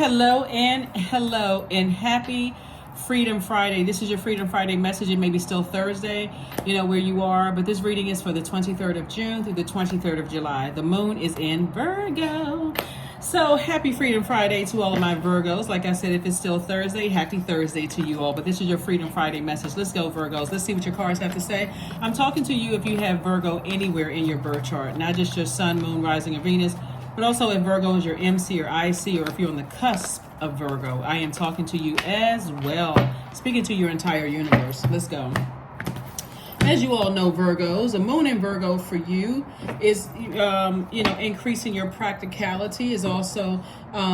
hello and happy Freedom Friday. This is your Freedom Friday message. It may be still Thursday, where you are, but this reading is for the 23rd of June through the 23rd of July. The moon is in Virgo. So happy Freedom Friday to all of my Virgos. Like I said, if it's still Thursday, happy Thursday to you all. But this is your Freedom Friday message. Let's go, Virgos. Let's see what your cards have to say. I'm talking to you if you have Virgo anywhere in your birth chart, not just your sun, moon, rising, and Venus, but also if Virgo is your MC or IC, or if you're on the cusp of Virgo. I am talking to you as well, speaking to your entire universe. Let's go. As you all know, Virgos, a moon in Virgo for you is, increasing your practicality, is also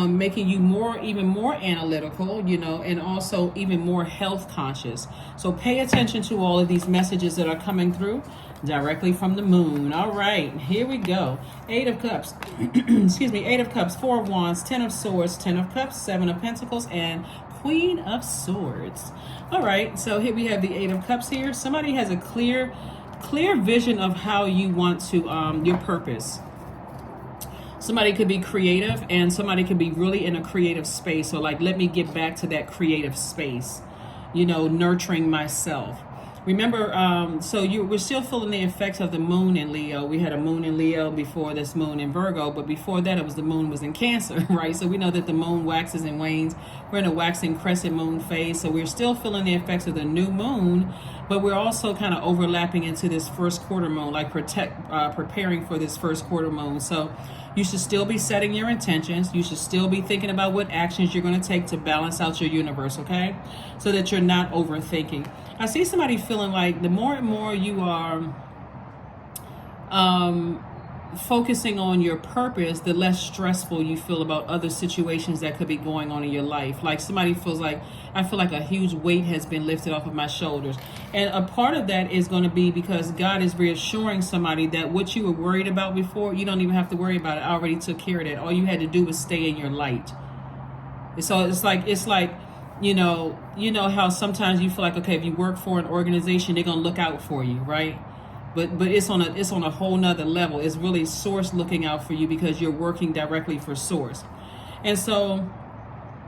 making you even more analytical, and also even more health conscious. So pay attention to all of these messages that are coming through directly from the moon. All right, here we go. 8 of Cups, excuse me, 8 of Cups, 4 of Wands, 10 of Swords, 10 of Cups, 7 of Pentacles, and Queen of Swords. All right, so here we have the 8 of Cups here. Somebody has a clear vision of how you want to, your purpose. Somebody could be creative, and somebody could be really in a creative space. So like, let me get back to that creative space, nurturing myself. Remember, we're still feeling the effects of the moon in Leo. We had a moon in Leo before this moon in Virgo, but before that, the moon was in Cancer, right? So we know that the moon waxes and wanes. We're in a waxing crescent moon phase, so we're still feeling the effects of the new moon, but we're also kind of overlapping into this first quarter moon, like preparing for this first quarter moon. So you should still be setting your intentions. You should still be thinking about what actions you're going to take to balance out your universe, okay? So that you're not overthinking. I see somebody feeling like the more and more you are focusing on your purpose, the less stressful you feel about other situations that could be going on in your life. Like somebody feels like, I feel like a huge weight has been lifted off of my shoulders. And a part of that is going to be because God is reassuring somebody that what you were worried about before, you don't even have to worry about it. I already took care of that. All you had to do was stay in your light. So it's like, how sometimes you feel like, okay, if you work for an organization, they're going to look out for you, right? But it's on a whole nother level. It's really Source looking out for you because you're working directly for Source. And so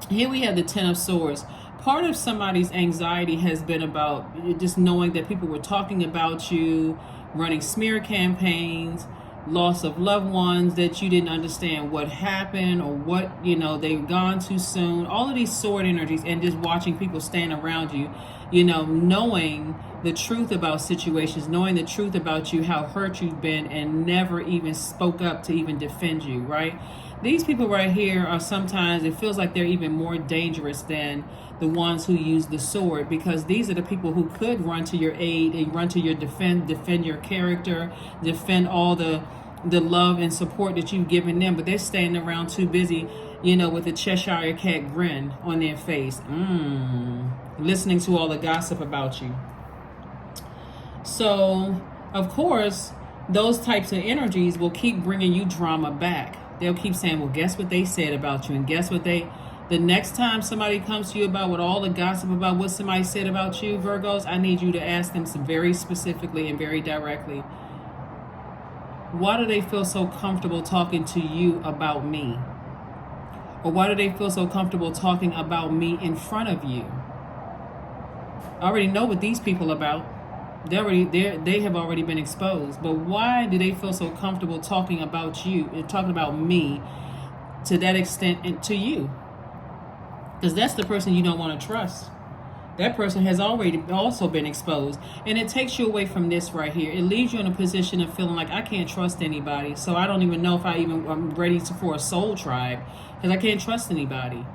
here we have the 10 of Swords. Part of somebody's anxiety has been about just knowing that people were talking about you, running smear campaigns, loss of loved ones, that you didn't understand what happened or what, they've gone too soon. All of these sword energies, and just watching people stand around you, knowing the truth about situations, knowing the truth about you, how hurt you've been, and never even spoke up to even defend you, right? These people right here are sometimes, it feels like they're even more dangerous than the ones who use the sword, because these are the people who could run to your aid and run to your defend your character, defend all the love and support that you've given them, but they're standing around too busy, with a Cheshire cat grin on their face, listening to all the gossip about you. So, of course, those types of energies will keep bringing you drama back. They'll keep saying, well, guess what they said about you, and guess what the next time somebody comes to you about what all the gossip about what somebody said about you, Virgos, I need you to ask them very specifically and very directly, why do they feel so comfortable talking to you about me? Or why do they feel so comfortable talking about me in front of you? I already know what these people are about. They have already been exposed. But why do they feel so comfortable talking about you and talking about me to that extent and to you? Because that's the person you don't want to trust. That person has already also been exposed. And it takes you away from this right here. It leaves you in a position of feeling like I can't trust anybody. So I don't even know if I'm ready for a soul tribe, because I can't trust anybody.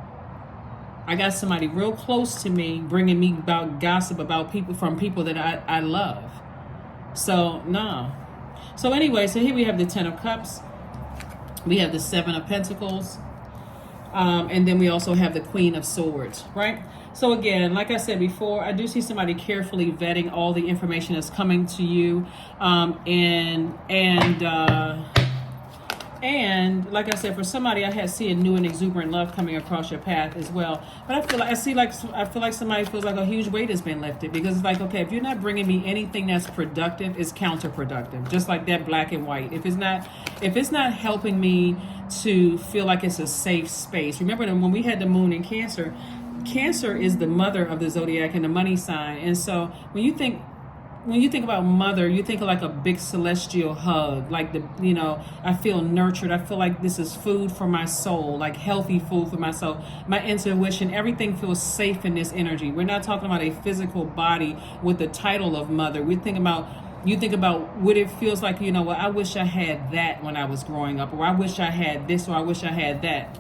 I got somebody real close to me bringing me about gossip about people from people that I love. So, no. So anyway, so here we have the 10 of Cups. We have the 7 of Pentacles. And then we also have the Queen of Swords, right? So again, like I said before, I do see somebody carefully vetting all the information that's coming to you. And And like I said, for somebody, I had seen new and exuberant love coming across your path as well. But I feel like somebody feels like a huge weight has been lifted, because it's like, okay, if you're not bringing me anything that's productive, it's counterproductive. Just like that black and white. If it's not helping me to feel like it's a safe space. Remember that when we had the moon in Cancer, Cancer is the mother of the zodiac and the money sign. And so when you think about mother, you think of like a big celestial hug, like I feel nurtured. I feel like this is food for my soul, like healthy food for my soul. My intuition, everything feels safe in this energy. We're not talking about a physical body with the title of mother. You think about what it feels like, well, I wish I had that when I was growing up, or I wish I had this, or I wish I had that.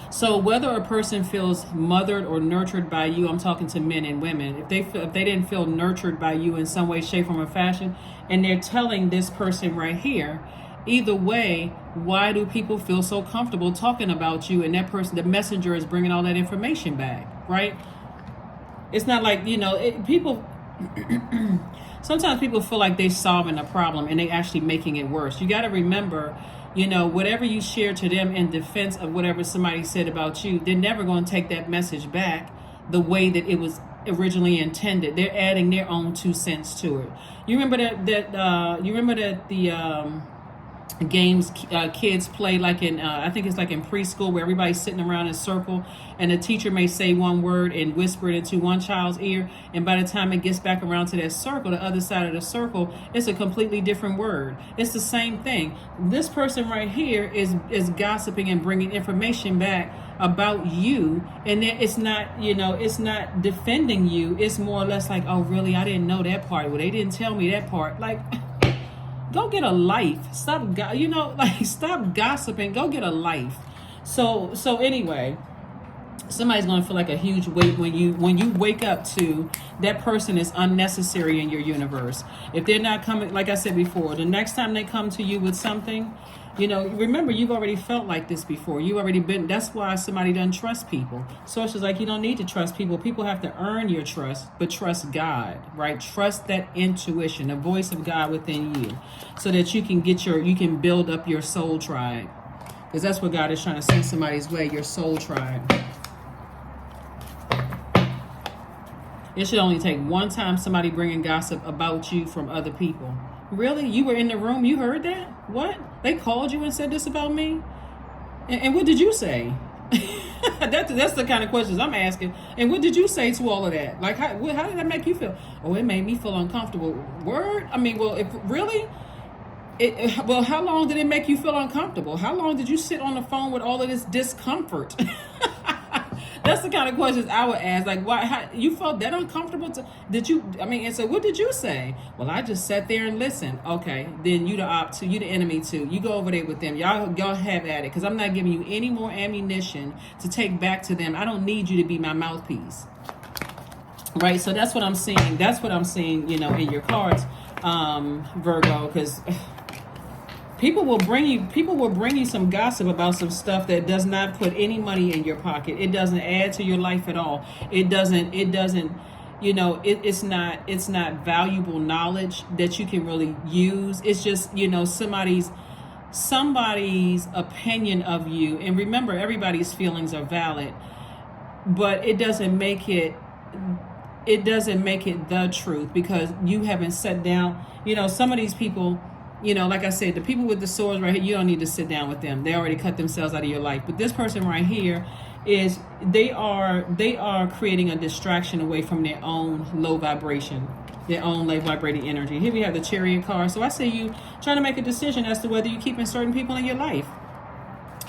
So whether a person feels mothered or nurtured by you, I'm talking to men and women, if they didn't feel nurtured by you in some way, shape, form, or fashion, and they're telling this person right here, either way, why do people feel so comfortable talking about you, and that person, the messenger, is bringing all that information back, right? It's not like, people... Sometimes people feel like they're solving a problem and they actually making it worse. You got to remember, whatever you share to them in defense of whatever somebody said about you, they're never going to take that message back the way that it was originally intended. They're adding their own 2 cents to it. You remember that the games kids play, like in I think it's like in preschool, where everybody's sitting around in a circle and the teacher may say one word and whisper it into one child's ear, and by the time it gets back around to that circle, the other side of the circle, it's a completely different word. It's the same thing. This person right here is gossiping and bringing information back about you, and it's not it's not defending you. It's more or less like, oh really, I didn't know that part, well they didn't tell me that part. Like, go get a life. Stop gossiping. Go get a life. So anyway, somebody's going to feel like a huge weight when you wake up to that person is unnecessary in your universe. If they're not coming, like I said before, the next time they come to you with something, remember, you've already felt like this before. You've already been. That's why somebody doesn't trust people. So it's just like, you don't need to trust people. People have to earn your trust, but trust God, right? Trust that intuition, the voice of God within you, so that you can build up your soul tribe. Because that's what God is trying to send somebody's way, your soul tribe. It should only take one time somebody bringing gossip about you from other people. Really? You were in the room, you heard that? What? They called you and said this about me? And what did you say? That's the kind of questions I'm asking. And what did you say to all of that? Like, how did that make you feel? Oh, it made me feel uncomfortable. Word? I mean, well, if really... well, how long did it make you feel uncomfortable? How long did you sit on the phone with all of this discomfort? That's the kind of questions I would ask. Like, why? How, you felt that uncomfortable? And so what did you say? Well, I just sat there and listened. Okay, then you the enemy too. You go over there with them. Y'all have at it, because I'm not giving you any more ammunition to take back to them. I don't need you to be my mouthpiece. Right? So that's what I'm seeing. That's what I'm seeing, in your cards, Virgo, because people will bring you some gossip about some stuff that does not put any money in your pocket. It doesn't add to your life at all. It's not valuable knowledge that you can really use. It's just, somebody's opinion of you. And remember, everybody's feelings are valid, but it doesn't make it the truth, because you haven't sat down. Some of these people, like I said, the people with the swords right here, you don't need to sit down with them. They already cut themselves out of your life. But this person right here they are creating a distraction away from their own low vibration, their own low vibrating energy. Here we have the Chariot card. So I see you trying to make a decision as to whether you keep certain people in your life.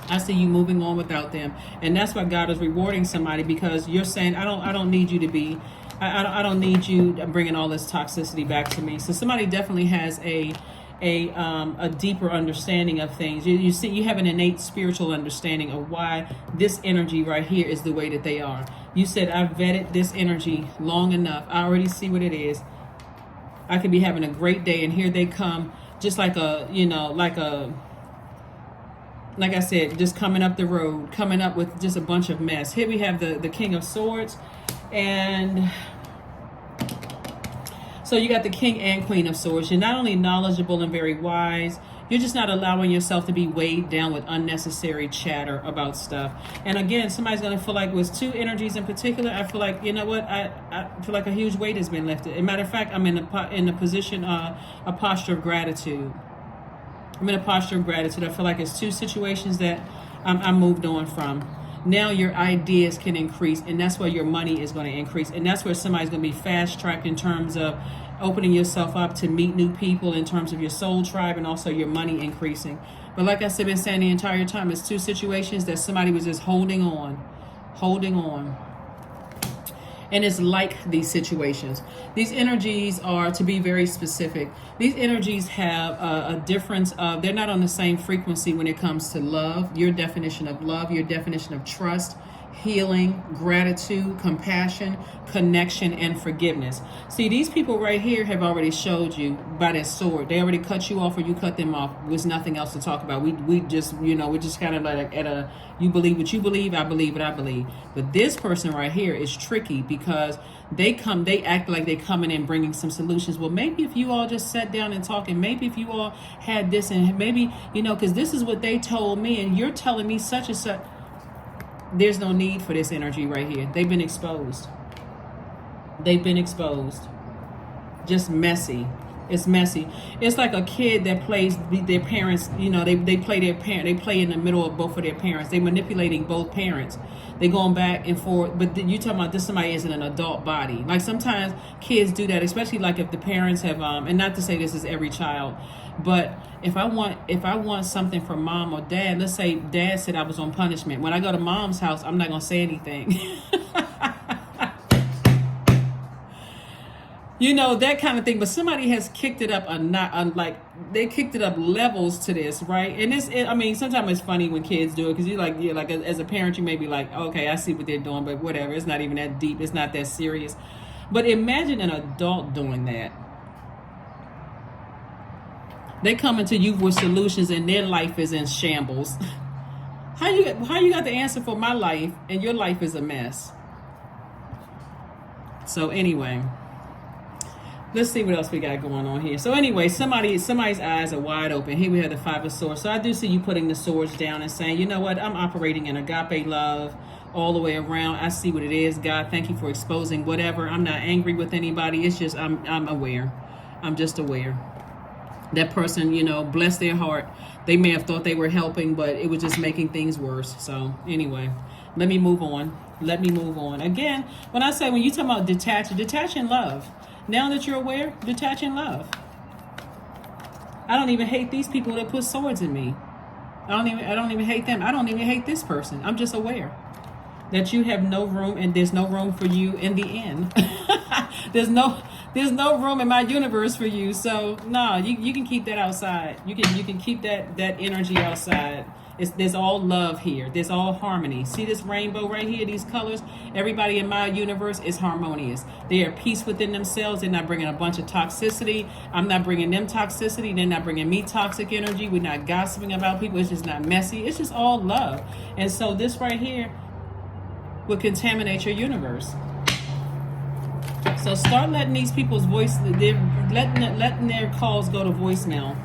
I see you moving on without them, and that's why God is rewarding somebody, because you're saying, I don't need you to be. I don't need you bringing all this toxicity back to me. So somebody definitely has a deeper understanding of things. You see, you have an innate spiritual understanding of why this energy right here is the way that they are. You said, I've vetted this energy long enough. I already see what it is. I could be having a great day, and here they come, just like I said, just coming up the road, coming up with just a bunch of mess. Here we have the King of Swords, and so you got the King and Queen of Swords. You're not only knowledgeable and very wise, You're just not allowing yourself to be weighed down with unnecessary chatter about stuff. And again, somebody's going to feel like with two energies in particular, I feel like, you know what, I feel like a huge weight has been lifted. As a matter of fact, I'm in a position, a posture of gratitude. I'm in a posture of gratitude. I feel like it's two situations that I'm moved on from. Now your ideas can increase, and that's where your money is going to increase. And that's where somebody's going to be fast-tracked in terms of opening yourself up to meet new people, in terms of your soul tribe, and also your money increasing. But like I said, been saying the entire time, it's two situations that somebody was just holding on. And it's like these situations. These energies are, to be very specific, these energies have a difference of, they're not on the same frequency when it comes to love, your definition of love, your definition of trust, healing, gratitude, compassion, connection, and forgiveness. See, these people right here have already showed you by that sword. They already cut you off, or you cut them off. There's nothing else to talk about. We just, we're just kind of like at a, you believe what you believe, I believe what I believe. But this person right here is tricky because they act like they coming in bringing some solutions. Well, maybe if you all just sat down and talked, and maybe if you all had this, and maybe, because this is what they told me, and you're telling me such and such. There's no need for this energy right here. They've been exposed. Just messy. It's messy. It's like a kid that plays their parents, they play their parent. They play in the middle of both of their parents. They're manipulating both parents. They're going back and forth. But you talking about this, somebody is in an adult body. Like sometimes kids do that, especially like if the parents have, and not to say this is every child, but if I want something from mom or dad, let's say dad said I was on punishment. When I go to mom's house, I'm not going to say anything. That kind of thing. But somebody has kicked it up they kicked it up levels to this, right? And sometimes it's funny when kids do it, because you're like as a parent, you may be like, okay, I see what they're doing, but whatever. It's not even that deep. It's not that serious. But imagine an adult doing that. They coming to you with solutions, and their life is in shambles. How you got the answer for my life, and your life is a mess? So anyway, let's see what else we got going on here. So anyway, somebody's eyes are wide open. Here we have the Five of Swords. So I do see you putting the swords down and saying, you know what? I'm operating in agape love all the way around. I see what it is. God, thank you for exposing whatever. I'm not angry with anybody. It's just I'm aware. I'm just aware. That person, bless their heart. They may have thought they were helping, but it was just making things worse. So anyway, let me move on. Again, when you talk about detach in love. Now that you're aware, detach in love. I don't even hate these people that put swords in me. I don't even hate them. I don't even hate this person. I'm just aware that you have no room, and there's no room for you in the end. There's no room in my universe for you. So no, you can keep that outside. You can keep that energy outside. There's all love here. There's all harmony. See this rainbow right here, these colors? Everybody in my universe is harmonious. They are peace within themselves. They're not bringing a bunch of toxicity. I'm not bringing them toxicity. They're not bringing me toxic energy. We're not gossiping about people. It's just not messy. It's just all love. And so this right here will contaminate your universe. So start letting these people's letting their calls go to voicemail.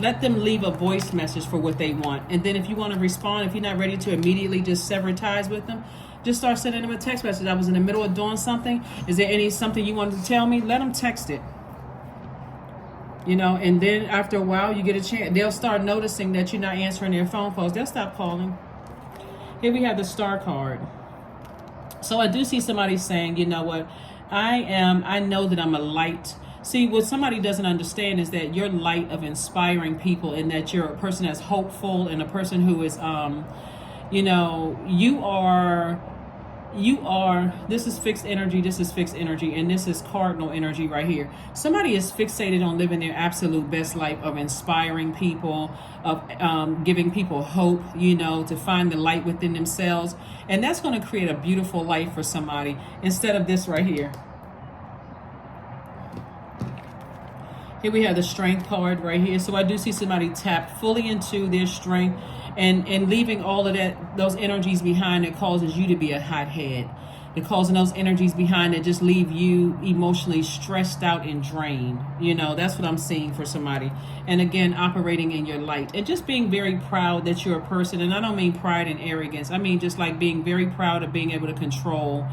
Let them leave a voice message for what they want. And then if you want to respond, if you're not ready to immediately just sever ties with them, just start sending them a text message. I was in the middle of doing something. Is there something you wanted to tell me? Let them text it. And then after a while, you get a chance. They'll start noticing that you're not answering their phone calls. They'll stop calling. Here we have the Star card. So I do see somebody saying, you know what? I know that I'm a light. See, what somebody doesn't understand is that you're light of inspiring people, and that you're a person that's hopeful, and a person who is, you are, this is fixed energy, and this is cardinal energy right here. Somebody is fixated on living their absolute best life, of inspiring people, of giving people hope, to find the light within themselves. And that's going to create a beautiful life for somebody, instead of this right here. Here we have the Strength card right here. So I do see somebody tap fully into their strength, and leaving all of those energies behind that causes you to be a hothead. They're causing those energies behind that just leave you emotionally stressed out and drained. You know, that's what I'm seeing for somebody. And again, operating in your light and just being very proud that you're a person. And I don't mean pride and arrogance. I mean just like being very proud of being able to control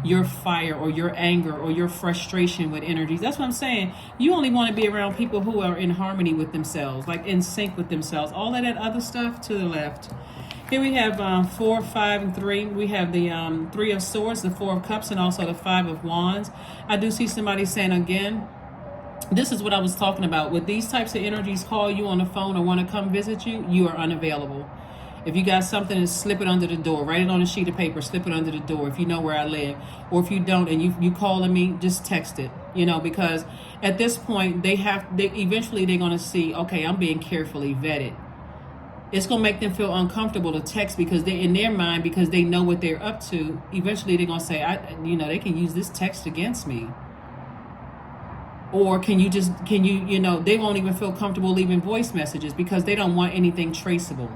your fire or your anger or your frustration with energies. That's what I'm saying. You only want to be around people who are in harmony with themselves, like in sync with themselves. All of that other stuff to the left. Here we have 4, 5, and 3. We have the 3 of Swords, the 4 of Cups, and also the 5 of Wands. I do see somebody saying again, this is what I was talking about. With these types of energies call you on the phone or want to come visit you, you are unavailable. If you got something, slip it under the door. Write it on a sheet of paper, slip it under the door if you know where I live. Or if you don't and you calling me, just text it. You know, because at this point, eventually they're going to see, okay, I'm being carefully vetted. It's going to make them feel uncomfortable to text because they're in their mind, because they know what they're up to. Eventually they're going to say, they can use this text against me. Or they won't even feel comfortable leaving voice messages because they don't want anything traceable.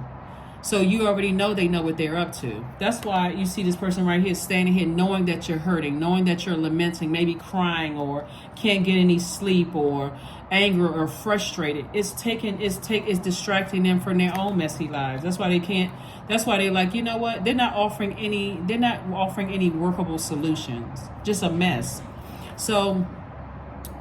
So you already know they know what they're up to. That's why you see this person right here standing here knowing that you're hurting, knowing that you're lamenting, maybe crying or can't get any sleep or anger or frustrated. It's distracting them from their own messy lives. That's why they're like, you know what? They're not offering any workable solutions. Just a mess. So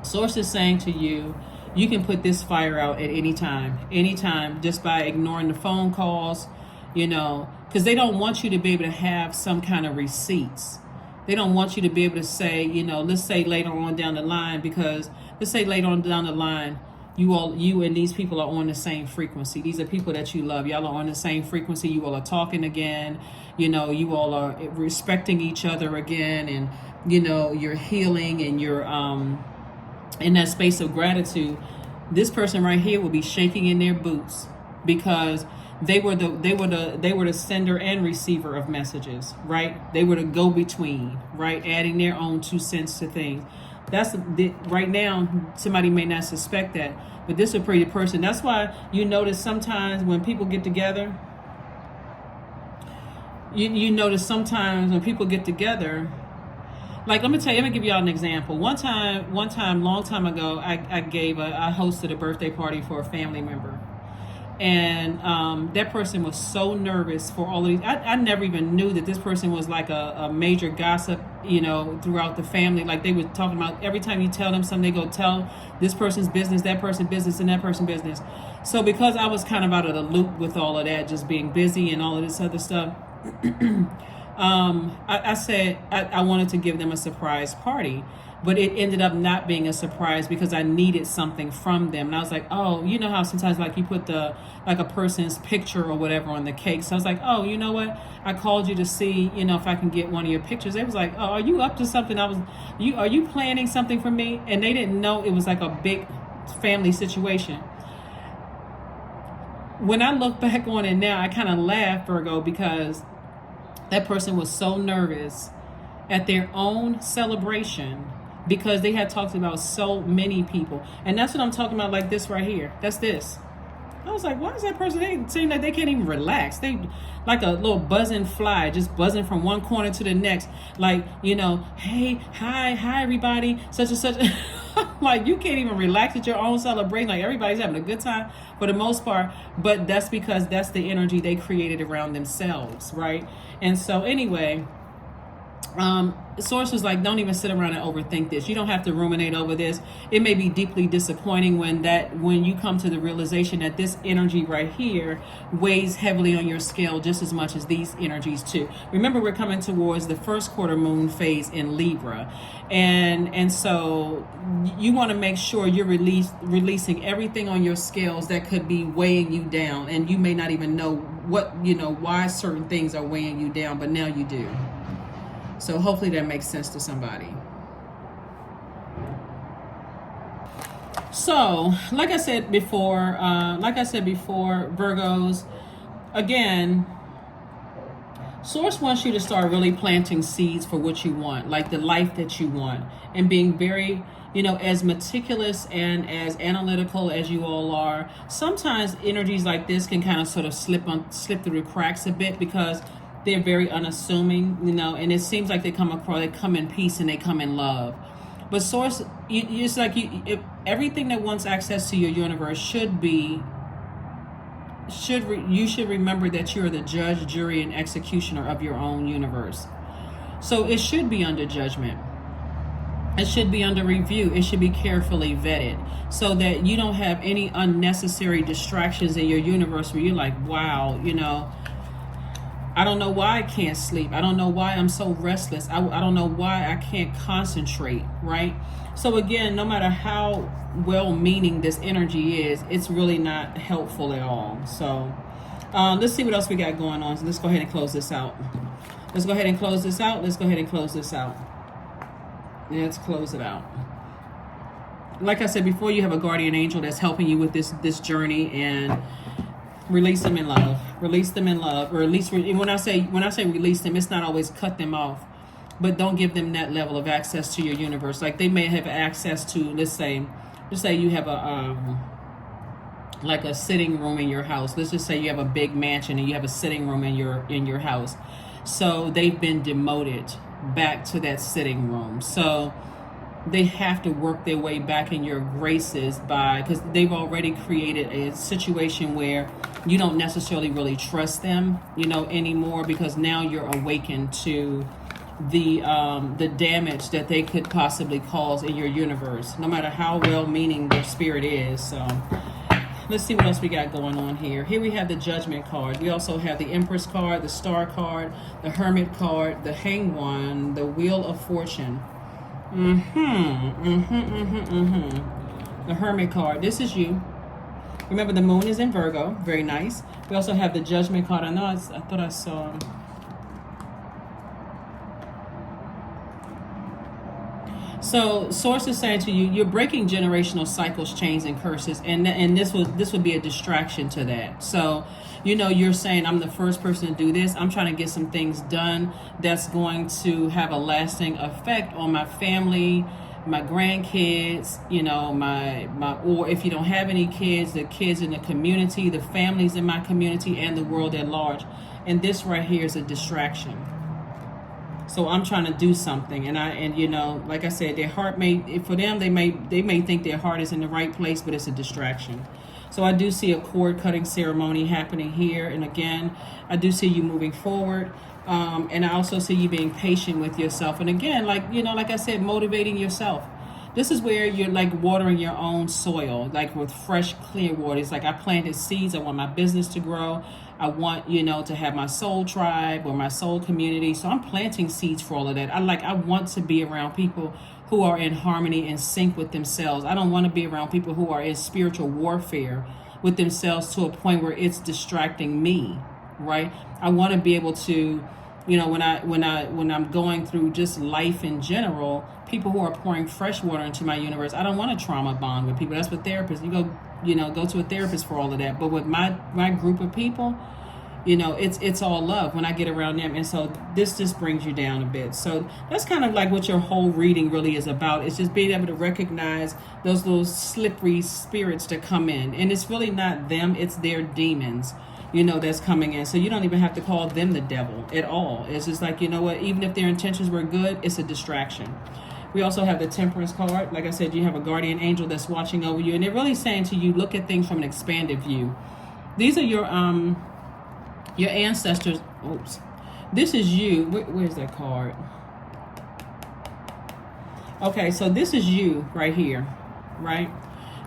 Source is saying to you, you can put this fire out at any time, just by ignoring the phone calls, because they don't want you to be able to have some kind of receipts. They don't want you to be able to say, let's say later on down the line, you and these people are on the same frequency. These are people that you love. Y'all are on the same frequency. You all are talking again. You all are respecting each other again, and, you're healing and you're, in that space of gratitude. This person right here will be shaking in their boots because they were the sender and receiver of messages, right? They were the go-between, right? Adding their own 2 cents to things. Right now, somebody may not suspect that, but this is a pretty person. That's why you notice sometimes when people get together, like, let me give y'all an example. One time, long time ago, I hosted a birthday party for a family member. And that person was so nervous for all of these. I never even knew that this person was like a major gossip, throughout the family. Like, they were talking about every time you tell them something, they go tell this person's business, that person's business, and that person's business. So because I was kind of out of the loop with all of that, just being busy and all of this other stuff, I said I wanted to give them a surprise party, but it ended up not being a surprise because I needed something from them. And I was like, oh, you know how sometimes like you put a person's picture or whatever on the cake. So I was like, oh, you know what? I called you to see, if I can get one of your pictures. They was like, oh, are you up to something? Are you planning something for me? And they didn't know it was like a big family situation. When I look back on it now, I kind of laugh, Virgo, because that person was so nervous at their own celebration because they had talked about so many people. And that's what I'm talking about, like this right here. That's this. I was like, why is that person saying that they can't even relax? They like a little buzzing fly, just buzzing from one corner to the next. Like, hey, hi, everybody, such and such. Like, you can't even relax at your own celebration. Like, everybody's having a good time for the most part. But that's because that's the energy they created around themselves, right? And so anyway, Source was like, don't even sit around and overthink this. You don't have to ruminate over this. It may be deeply disappointing when you come to the realization that this energy right here weighs heavily on your scale just as much as these energies too. Remember, we're coming towards the first quarter moon phase in Libra. And so you want to make sure you're releasing everything on your scales that could be weighing you down. And you may not even know why certain things are weighing you down, but now you do. So hopefully that makes sense to somebody. So, like I said before, Virgos, again, Source wants you to start really planting seeds for what you want, like the life that you want, and being very, as meticulous and as analytical as you all are. Sometimes energies like this can kind of sort of slip through the cracks a bit because They're very unassuming, you know, and it seems like they come in peace and they come in love. But source, it's like everything that wants access to your universe you should remember that you're the judge, jury, and executioner of your own universe. So it should be under judgment. It should be under review. It should be carefully vetted so that you don't have any unnecessary distractions in your universe where you're like, wow, you know, I don't know why I can't sleep. I don't know why I'm so restless. I don't know why I can't concentrate, right? So again, no matter how well-meaning this energy is, it's really not helpful at all. So let's see what else we got going on. So let's go ahead and close this out. Let's go ahead and close this out. Let's go ahead and close this out. Let's close it out. Like I said before, you have a guardian angel that's helping you with this journey, and release them in love. Release them in love, or at least when I say release them, it's not always cut them off, but don't give them that level of access to your universe. Like they may have access to, let's say you have like a sitting room in your house. Let's just say you have a big mansion and you have a sitting room in your house. So they've been demoted back to that sitting room. So they have to work their way back in your graces because they've already created a situation where you don't necessarily really trust them, you know, anymore, because now you're awakened to the damage that they could possibly cause in your universe, no matter how well-meaning their spirit is. So let's see what else we got going on here. Here we have the Judgment card. We also have the Empress card, the Star card, the Hermit card, the Hanged One, the Wheel of Fortune. The Hermit card. This is you. Remember, the moon is in Virgo. Very nice. We also have the Judgment card. I thought I saw. So source is saying to you, you're breaking generational cycles, chains, and curses, and this would be a distraction to that. So, you know, you're saying, I'm the first person to do this. I'm trying to get some things done that's going to have a lasting effect on my family, my grandkids, you know, or if you don't have any kids, the kids in the community, the families in my community, and the world at large. And this right here is a distraction. So I'm trying to do something, and you know, like I said, their heart for them, they may think their heart is in the right place, but it's a distraction. So I do see a cord cutting ceremony happening here, and again, I do see you moving forward, and I also see you being patient with yourself, and again, like, you know, like I said, motivating yourself. This is where you're like watering your own soil, like with fresh, clear water. It's like I planted seeds. I want my business to grow. I want, you know, to have my soul tribe or my soul community. So I'm planting seeds for all of that. I want to be around people who are in harmony and sync with themselves. I don't want to be around people who are in spiritual warfare with themselves to a point where it's distracting me, right? I want to be able to, you know, when I'm going through just life in general, people who are pouring fresh water into my universe, I don't want to trauma bond with people. That's what therapists, go to a therapist for all of that. But with my group of people, you know, it's all love when I get around them. And so this just brings you down a bit. So that's kind of like what your whole reading really is about. It's just being able to recognize those little slippery spirits that come in. And it's really not them, it's their demons, you know, that's coming in. So you don't even have to call them the devil at all. It's just like, you know what, even if their intentions were good, it's a distraction. We also have the Temperance card. Like I said, you have a guardian angel that's watching over you, and they're really saying to you, look at things from an expanded view. These are your ancestors. Oops. This is you. Where's that card? Okay, so this is you right here, right?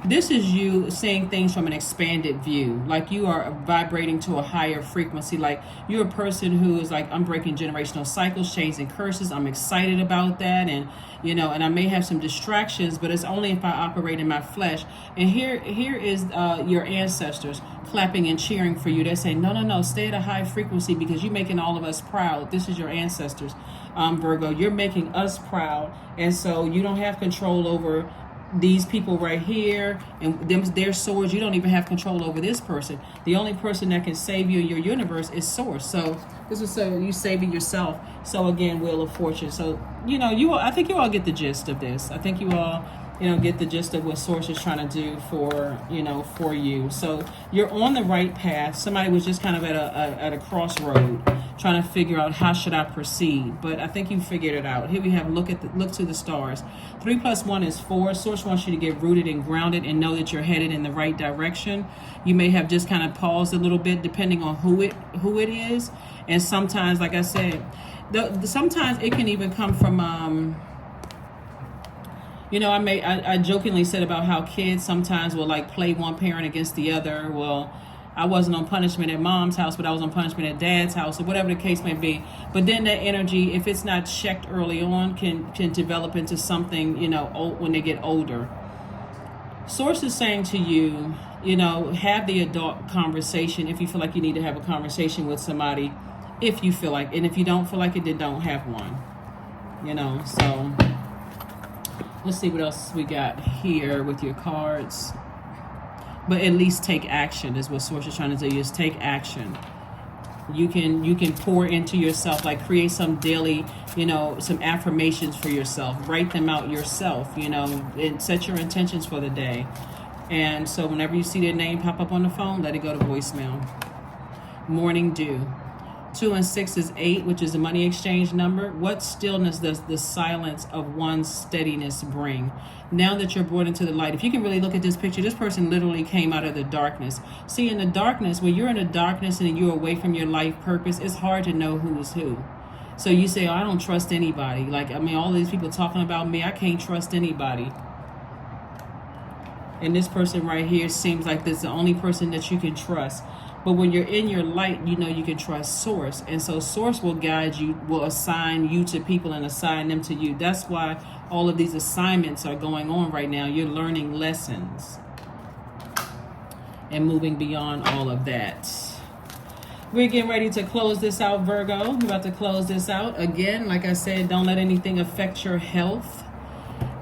This is you seeing things from an expanded view, like you are vibrating to a higher frequency. Like you're a person who is like, I'm breaking generational cycles, chains, and curses. I'm excited about that. And, you know, and I may have some distractions, but it's only if I operate in my flesh. And here is your ancestors clapping and cheering for you. They're saying, no, stay at a high frequency because you're making all of us proud. This is your ancestors, Virgo. You're making us proud. And so you don't have control over these people right here and their swords. You don't even have control over this person. The only person that can save you in your universe is source. So this is so you saving yourself. So again, Wheel of Fortune. So, you know, I think you all get the gist of this. I think you all, you know, get the gist of what source is trying to do for, you know, for you. So you're on the right path. Somebody was just kind of at a crossroad, trying to figure out how should I proceed. But I think you figured it out. Here we have look to the stars. 3 + 1 is 4. Source wants you to get rooted and grounded and know that you're headed in the right direction. You may have just kind of paused a little bit depending on who it is. And sometimes, like I said, sometimes it can even come from I jokingly said about how kids sometimes will like play one parent against the other. Well, I wasn't on punishment at mom's house, but I was on punishment at dad's house, or whatever the case may be. But then that energy, if it's not checked early on, can develop into something, when they get older. Source is saying to you, have the adult conversation if you feel like you need to have a conversation with somebody, if you feel like, and if you don't feel like it, then don't have one. So let's see what else we got here with your cards. But at least take action is what Source is trying to tell you, is take action. You can pour into yourself, like create some daily, some affirmations for yourself. Write them out yourself, and set your intentions for the day. And so whenever you see their name pop up on the phone, let it go to voicemail. Morning dew. 2 and 6 is 8, which is the money exchange number. What stillness does the silence of one's steadiness bring? Now that you're brought into the light, if you can really look at this picture, this person literally came out of the darkness. See, in the darkness, when you're in the darkness and you're away from your life purpose, it's hard to know who is who. So you say, I don't trust anybody. All these people talking about me, I can't trust anybody. And this person right here seems like this is the only person that you can trust. But when you're in your light, you can trust Source. And so Source will guide you, will assign you to people and assign them to you. That's why all of these assignments are going on right now. You're learning lessons and moving beyond all of that. We're getting ready to close this out, Virgo. We're about to close this out. Again, like I said, don't let anything affect your health,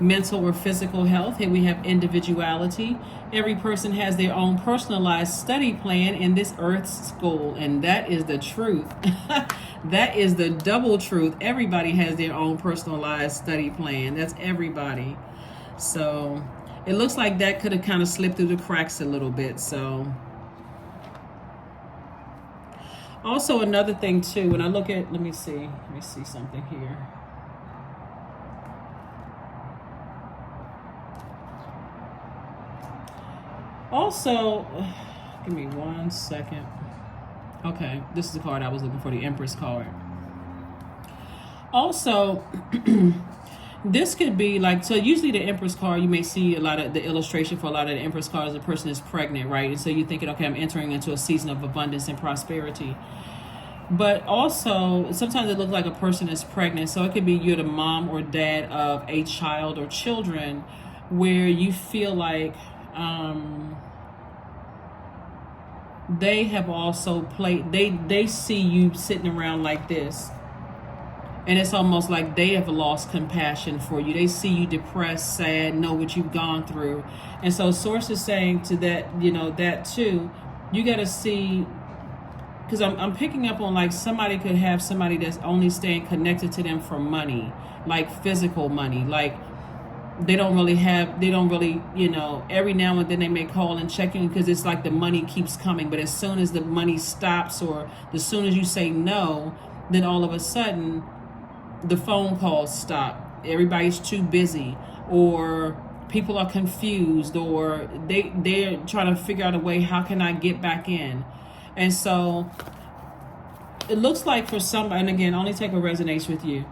mental or physical health. Here we have individuality. Every person has their own personalized study plan in this earth school, and that is the truth. That is the double truth. Everybody has their own personalized study plan. That's everybody. So it looks like that could have kind of slipped through the cracks a little bit. So also another thing too, when I look at, let me see something here. Also, give me 1 second. Okay, this is the card I was looking for, the Empress card. Also, this could be like, so usually the Empress card, you may see a lot of the illustration for a lot of the Empress cards, the person is pregnant, right? And so you're thinking, okay, I'm entering into a season of abundance and prosperity. But also, sometimes it looks like a person is pregnant. So it could be you're the mom or dad of a child or children where you feel like, they have also played, they see you sitting around like this, and it's almost like they have lost compassion for you. They see you depressed, sad, know what you've gone through. And so Source is saying to that, that too, you got to see, because I'm picking up on like somebody could have somebody that's only staying connected to them for money, like physical money, like they don't really, every now and then they may call and check in because it's like the money keeps coming. But as soon as the money stops, or as soon as you say no, then all of a sudden the phone calls stop. Everybody's too busy, or people are confused, or they're trying to figure out a way, how can I get back in? And so it looks like for somebody, and again, only take what resonates with you.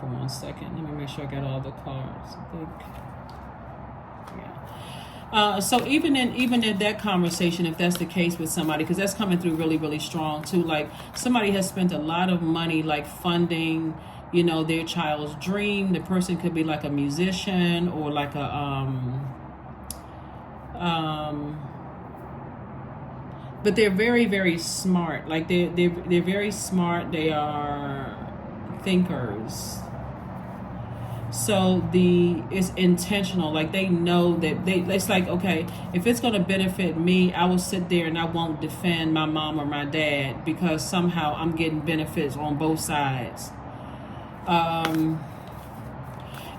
For 1 second, let me make sure I got all the cards. I think, yeah. So even in that conversation, if that's the case with somebody, because that's coming through really, really strong too. Like somebody has spent a lot of money, like funding, their child's dream. The person could be like a musician or like a but they're very, very smart. Like they're very smart. They are thinkers. So it's intentional. Like they know that it's like, okay, if it's going to benefit me, I will sit there and I won't defend my mom or my dad because somehow I'm getting benefits on both sides.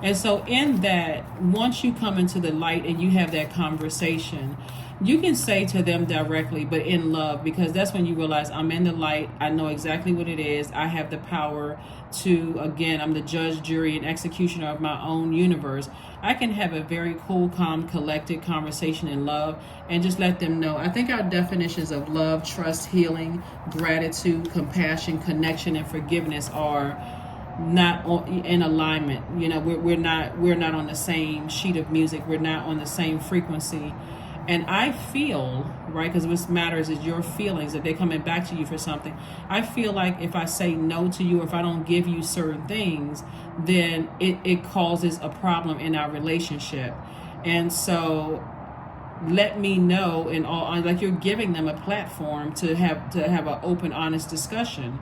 And so in that, once you come into the light and you have that conversation, you can say to them directly, but in love, because that's when you realize I'm in the light. I know exactly what it is. I have the power to, again, I'm the judge, jury, and executioner of my own universe. I can have a very cool, calm, collected conversation in love and just let them know. I think our definitions of love, trust, healing, gratitude, compassion, connection, and forgiveness are not in alignment. You know, we're not on the same sheet of music. We're not on the same frequency. And I feel, right, because what matters is your feelings. If they're coming back to you for something, I feel like if I say no to you, or if I don't give you certain things, then it causes a problem in our relationship. And so let me know, in all, like, you're giving them a platform to have an open, honest discussion.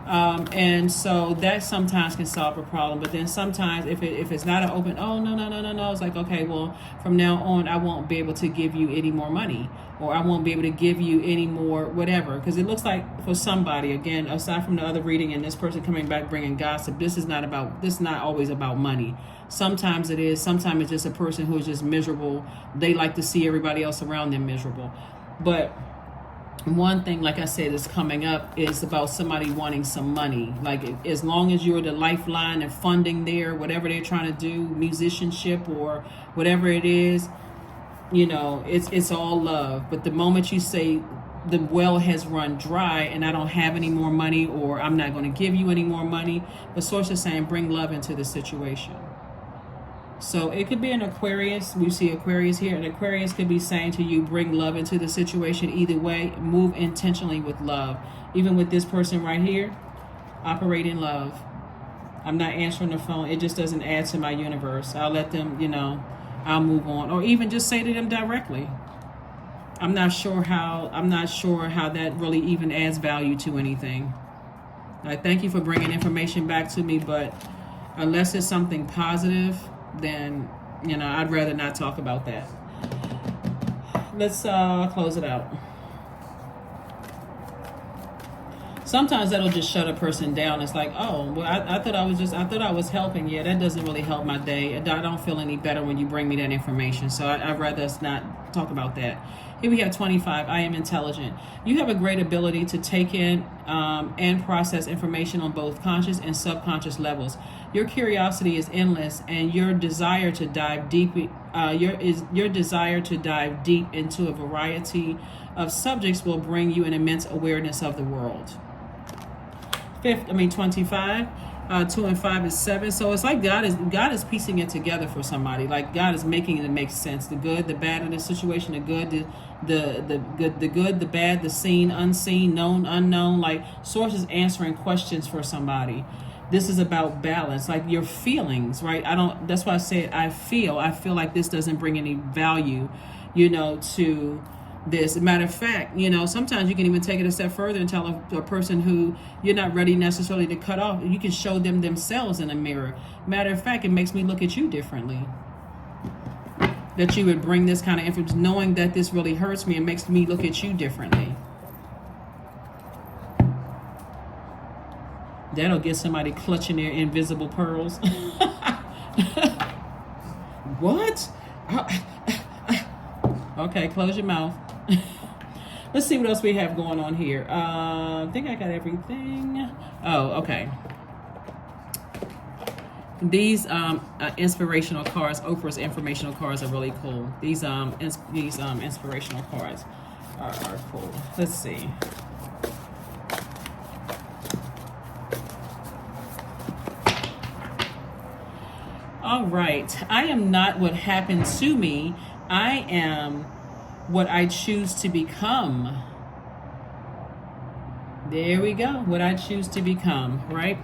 And so that sometimes can solve a problem. But then sometimes if it's not an open, oh, no, it's like, okay, well, from now on, I won't be able to give you any more money, or I won't be able to give you any more whatever. Because it looks like for somebody, again, aside from the other reading and this person coming back bringing gossip, this is not always about money. Sometimes it is. Sometimes it's just a person who's just miserable. They like to see everybody else around them miserable. But one thing, like I said, is coming up is about somebody wanting some money. Like, as long as you're the lifeline and funding there, whatever they're trying to do, musicianship or whatever it is, you know, it's all love. But the moment you say the well has run dry and I don't have any more money, or I'm not going to give you any more money, the source is saying bring love into the situation. So it could be an Aquarius. We see Aquarius here. An Aquarius could be saying to you, bring love into the situation. Either way, move intentionally with love. Even with this person right here, operate in love. I'm not answering the phone. It just doesn't add to my universe. I'll let them, you know, I'll move on. Or even just say to them directly, I'm not sure how that really even adds value to anything. I thank you for bringing information back to me, but unless it's something positive, then, you know, I'd rather not talk about that. Let's close it out. Sometimes that'll just shut a person down. It's like, oh, well, I thought I was helping. Yeah, that doesn't really help my day. I don't feel any better when you bring me that information. So I'd rather us not talk about that. Here we have 25. I am intelligent. You have a great ability to take in and process information on both conscious and subconscious levels. Your curiosity is endless, and your desire to dive deep your desire to dive deep into a variety of subjects will bring you an immense awareness of the world. 25. 2 and 5 is 7. So it's like God is piecing it together for somebody. Like, God is making it make sense. The good, the bad of the situation, the good, the good, the bad, the seen, unseen, known, unknown. Like, Source is answering questions for somebody. This is about balance, like your feelings, right? That's why I said I feel like this doesn't bring any value, you know, to this. Matter of fact, you know, sometimes you can even take it a step further and tell a person who you're not ready necessarily to cut off. You can show them themselves in a mirror. Matter of fact, it makes me look at you differently. That you would bring this kind of information, knowing that this really hurts me, it makes me look at you differently. That'll get somebody clutching their invisible pearls. What? Okay, close your mouth. Let's see what else we have going on here. I think I got everything. Oh, okay. These inspirational cards, Oprah's informational cards, are really cool. These inspirational cards are cool. Let's see. All right. I am not what happened to me. I am what I choose to become. There we go. What I choose to become, right?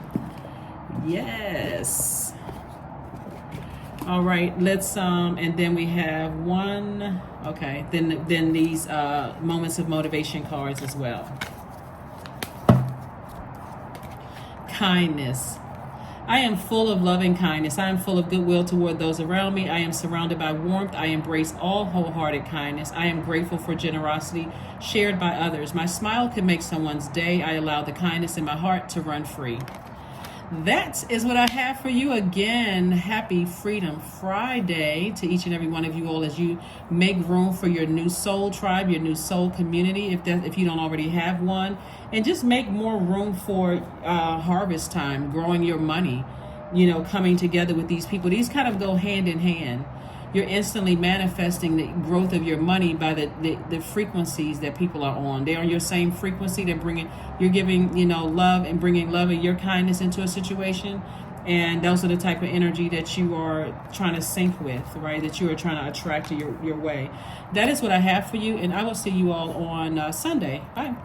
Yes. All right. Let's and then we have one. Okay. Then these moments of motivation cards as well. Kindness. I am full of loving kindness. I am full of goodwill toward those around me. I am surrounded by warmth. I embrace all wholehearted kindness. I am grateful for generosity shared by others. My smile can make someone's day. I allow the kindness in my heart to run free. That is what I have for you. Again, happy Freedom Friday to each and every one of you all as you make room for your new soul tribe, your new soul community, if you don't already have one, and just make more room for harvest time, growing your money, coming together with these people. These kind of go hand in hand. You're instantly manifesting the growth of your money by the frequencies that people are on. They're on your same frequency. You're giving, love and bringing love and your kindness into a situation. And those are the type of energy that you are trying to sync with, right? That you are trying to attract to your way. That is what I have for you. And I will see you all on Sunday. Bye.